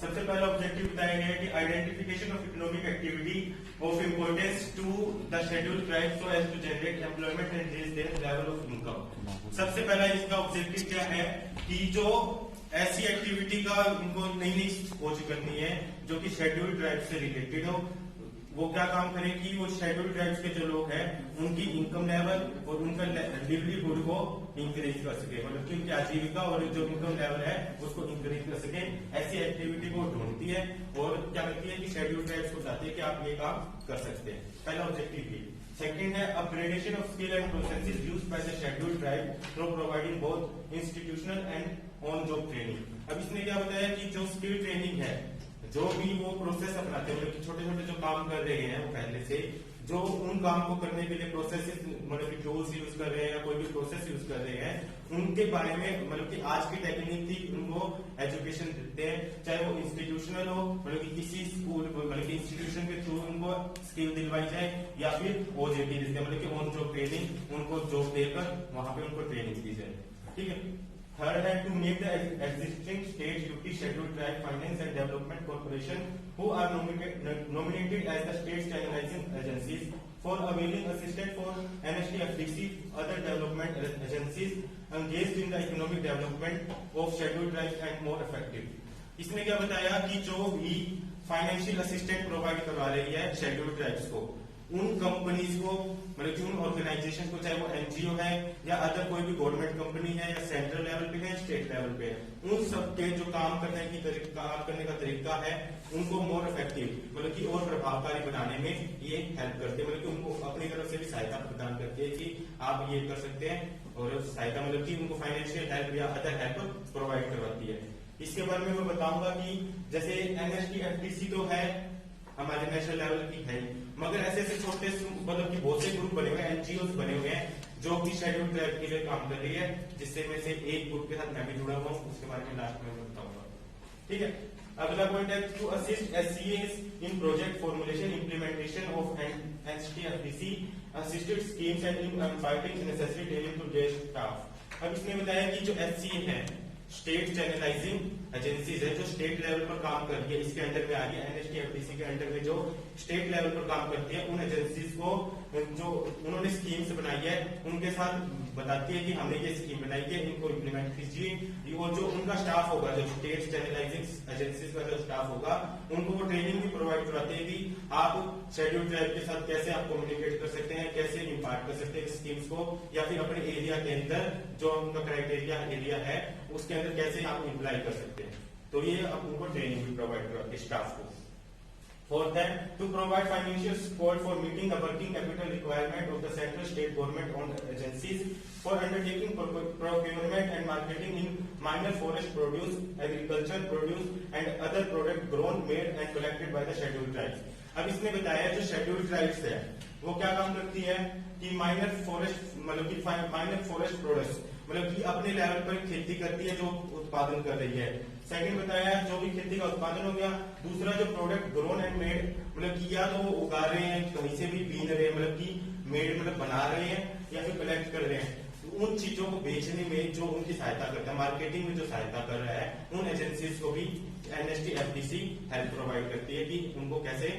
सबसे पहला ऑब्जेक्टिव बताया गया है कि identification of economic activity of importance to the scheduled tribe so as to generate employment and raise their level of income. सबसे पहला इसका ऑब्जेक्टिव क्या है कि जो ऐसी एक्टिविटी का उनको नई नई खोज करनी है जो कि शेड्यूल्ड ट्राइब से रिलेटेड हो। वो क्या काम करे कि वो शेड्यूल्ड ट्राइब्स के जो लोग हैं उनकी इनकम लेवल और उनका लिवलीहुड को इंक्रीज कर सके, मतलब कि उनकी आजीविका और जो इनकम लेवल है उसको इंक्रीज कर सके। ऐसी एक्टिविटी को ढूंढती है और क्या करती है कि शेड्यूल्ड ट्राइब्स को बताती है कि आप ये काम कर सकते हैं। पहला ऑब्जेक्टिव ये। सेकंड है upgradation of skill and processes used by the scheduled tribe through providing both institutional and on job training. अब इसने क्या बताया कि जो स्किल ट्रेनिंग है, जो भी वो प्रोसेस अपनाते हैं, मतलब छोटे छोटे जो काम कर रहे हैं वो पहले से जो उन काम को करने के लिए प्रोसेस मतलब कि टूल्स यूज कर रहे हैं या कोई भी प्रोसेस यूज कर रहे हैं, उनके बारे में मतलब कि आज की टेक्निक थी उनको एजुकेशन देते हैं, चाहे वो इंस्टीट्यूशनल हो, मतलब कि किसी स्कूल मतलब कि इंस्टीट्यूशन के थ्रू उनको स्किल दिलवाई जाए, या फिर ओजेटी देते हैं मतलब कि ऑन जॉब ट्रेनिंग, उनको जॉब देकर वहां पे उनको ट्रेनिंग दी जाए। ठीक है। Third है to make the existing state duty scheduled tribe finance and development corporation who are nominated as the state channelizing agencies for availing assistance for NSTFDC other development agencies engaged in the economic development of scheduled tribes and more effective। इसने क्या बताया कि जो भी financial assistant provide करवा रही है scheduled tribes को, उन कंपनीज को मतलब कि उन ऑर्गेनाइजेशन को, चाहे वो एनजीओ है या अदर कोई भी गवर्नमेंट कंपनी है या सेंट्रल लेवल पे है स्टेट लेवल पे है, उन सबके जो काम करने का तरीका है उनको मोर इफेक्टिव मतलब कि और प्रभावकारी बनाने में ये हेल्प करते हैं, मतलब कि उनको अपनी तरफ से भी सहायता प्रदान करती है कि आप ये कर सकते हैं, और सहायता मतलब कि उनको फाइनेंशियल हेल्प या अदर हेल्प प्रोवाइड करवाती है। इसके बारे में मैं बताऊंगा कि जैसे एनएसटीएफडीसी तो है हमारे नेशनल लेवल की है, मगर ऐसे ऐसे छोटे मतलब कि बहुत से ग्रुप बने हुए हैं, एनजीओ बने हुए हैं जो कि शेड्यूल्ड ट्राइब के लिए काम कर रही है, जिससे में से एक ग्रुप के साथ मैं भी जुड़ा हुआ हूँ, उसके बारे में लास्ट में बताऊंगा। ठीक है। अगला पॉइंट है टू असिस्ट एससीएस in project formulation implementation of NSTFDC assisted schemes and in imparting necessary training to their staff. अब इसने बताया कि जो एससीए है स्टेट चैनलाइजिंग एजेंसीज है जो स्टेट लेवल पर काम करती है, इसके अंडर में आ रही है एनएसटीएफडीसी के अंडर में जो स्टेट लेवल पर काम करती है, उन एजेंसीज को जो उन्होंने स्कीम्स बनाई है उनके साथ बताती है कि हमने ये स्कीम बनाई है, इनको इम्प्लीमेंट कीजिए। वो जो उनका स्टाफ होगा, जो स्टेट चैनलाइजिंग एजेंसीज का जो स्टाफ होगा, उनको वो ट्रेनिंग भी प्रोवाइड करवाते हैं कि आप शेड्यूल्ड ट्राइब के साथ कैसे आप कम्युनिकेट कर सकते हैं, कैसे इम्पार्ट कर सकते हैं स्कीम्स को, या फिर अपने एरिया के अंदर जो उनका क्राइटेरिया एरिया है उसके अंदर कैसे आप इम्प्लाई कर सकते हैं। तो ये आप उनको ट्रेनिंग भी प्रोवाइड करवाते हैं स्टाफ को। Fourth है to provide financial support for meeting the working capital requirement of the central state government owned agencies for undertaking procurement and marketing in minor forest produce, agricultural produce and other product grown, made and collected by the scheduled tribes। अब इसने बताया जो scheduled tribes है वो क्या काम करती है कि माइनर फॉरेस्ट मतलब कि माइनर फॉरेस्ट प्रोडक्ट्स मतलब कि अपने लेवल पर खेती करती है जो उत्पादन कर रही है। सेकंड बताया जो भी खेती का उत्पादन हो गया। दूसरा जो प्रोडक्ट ग्रोन एंड मेड मतलब कि या तो वो उगा रहे हैं, कहीं से भी बीन रहे हैं, मतलब कि मेड मतलब बना रहे हैं या फिर कलेक्ट कर रहे हैं, तो उन चीजों को बेचने में जो उनकी सहायता करता है, मार्केटिंग में जो सहायता कर रहा है, उन एजेंसीज को भी एनएसटीएफडीसी हेल्प प्रोवाइड करती है कि उनको कैसे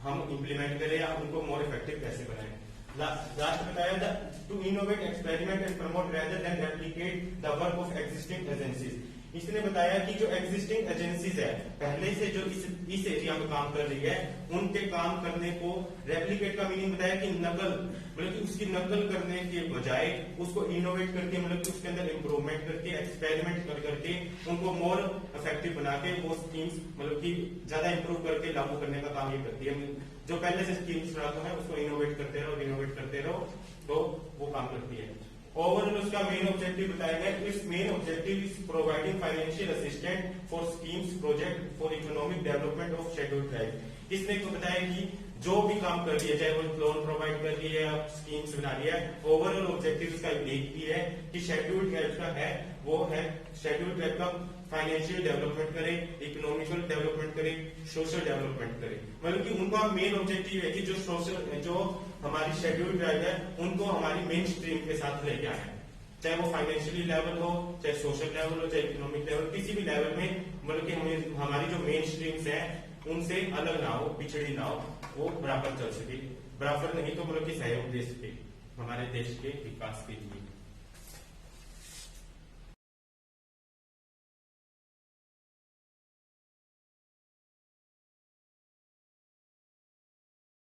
हम इम्प्लीमेंट करें या उनको मोर इफेक्टिव कैसे बनाएं। लास्ट बताया to innovate experiment and promote rather than replicate the work of existing agencies. इसने बताया कि जो एग्जिस्टिंग एजेंसीज है पहले से जो इस एरिया में काम कर रही है, उनके काम करने को रेप्लिकेट का मीनिंग बताया कि नकल मतलब कि उसकी नकल करने के बजाय उसको इनोवेट करके मतलब कि उसके अंदर इंप्रूवमेंट करके एक्सपेरिमेंट करके उनको मोर इफेक्टिव बना के वो स्कीम्स मतलब कि ज्यादा इंप्रूव करके लागू करने का काम ये करती है। जो पहले से स्कीम्स लागू है उसको इनोवेट करते रहो तो वो काम करती है। ओवरऑल उसका मेन ऑब्जेक्टिव बताया गया। It's main objective is providing financial assistant for schemes project for economic development of scheduled tribe. इसने को बताया कि जो भी काम कर रही है, चाहे वो लोन प्रोवाइड कर रही है या स्कीम्स बना रही है, ओवरऑल ऑब्जेक्टिव इसका एक भी है कि शेड्यूल्ड ट्राइब का है वो है शेड्यूल्ड ट्राइब का फाइनेंशियल डेवलपमेंट करे, इकोनॉमिकल डेवलपमेंट करे, सोशल डेवलपमेंट करे। मतलब कि उनका मेन ऑब्जेक्टिव है कि जो हमारी शेड्यूल्ड ट्राइब है उनको हमारी मेन स्ट्रीम के साथ लेके आए। चाहे वो फाइनेंशियली लेवल हो, चाहे सोशल लेवल हो, चाहे इकोनॉमिक लेवल, किसी भी लेवल में मतलब कि हमें हमारी जो मेन स्ट्रीम्स है उनसे अलग ना हो, पिछड़ी ना हो, वो बराबर चल सके, बराबर नहीं तो मतलब कि सहयोग दे सके हमारे देश के विकास के लिए।